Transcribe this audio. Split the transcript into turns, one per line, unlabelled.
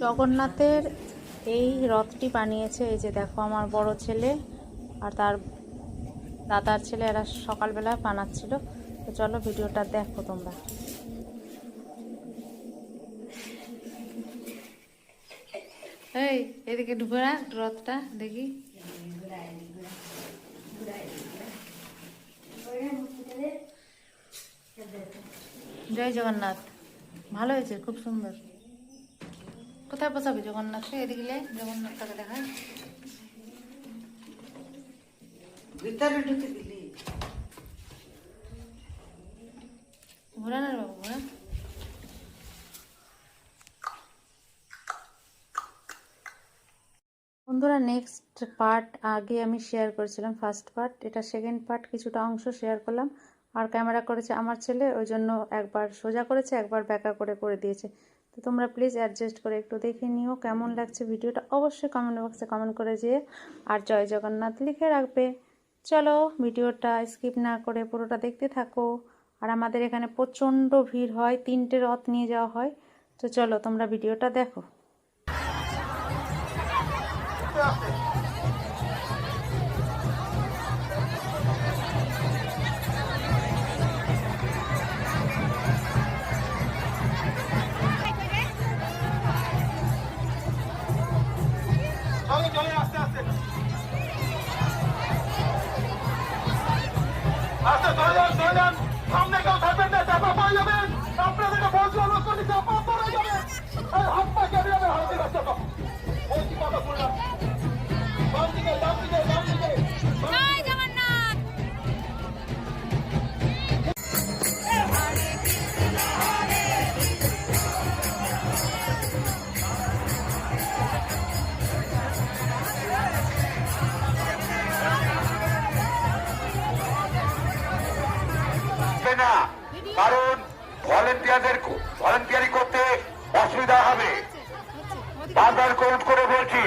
জগন্নাথের এই রথটি বানিয়েছে এই যে দেখো আমার বড় ছেলে আর তার দাদার ছেলে, এরা সকালবেলা বানাচ্ছিল। তো চলো ভিডিওটা দেখো তোমরা। এই এদিকে ঢুকে না রথটা দেখি। জয় জগন্নাথ। ভালো হয়েছে, খুব সুন্দর। কোথায় বসাবি জগন্নাথকে? এদিকে জগন্নাথটাকে দেখায়।
ভিতরে ঢুকে দিলি
ঘোরা না বাবু, ঘোরা। বন্ধুরা নেক্সট পার্ট আগে আমি শেয়ার করেছিলাম, ফার্স্ট পার্ট, এটা সেকেন্ড পার্ট, কিছুটা অংশ শেয়ার করলাম। আর ক্যামেরা করেছে আমার ছেলে, ওই জন্য একবার সোজা করেছে একবার ব্যাকা করে দিয়েছে। তো তোমরা প্লিজ অ্যাডজাস্ট করে একটু দেখে নিও কেমন লাগছে ভিডিওটা, অবশ্যই কমেন্ট বক্সে কমেন্ট করে যেয়ে আর জয় জগন্নাথ লিখে রাখবে। চলো ভিডিওটা স্কিপ না করে পুরোটা দেখতে থাকো। আর আমাদের এখানে প্রচণ্ড ভিড় হয়, 3টে রথ নিয়ে যাওয়া হয়। তো চলো তোমরা ভিডিওটা দেখো।
সামনে কেউ থাকবেন না, চাপা পড়ে যাবেন। আপনাদেরকে বলছি অনুরোধ করছি, চাপা পড়ে যাবেন। হাত পা কেটে যাবে, হাত দিকে চাপা বলছি, কথা শুনলাম। বাম দিকে বাম দিকে বাম দিকে। জয় জগন্নাথ।
না, কারণ ভলেন্টিয়ারি করতে অসুবিধা হবে। বারবার কোর্ট করে বলছি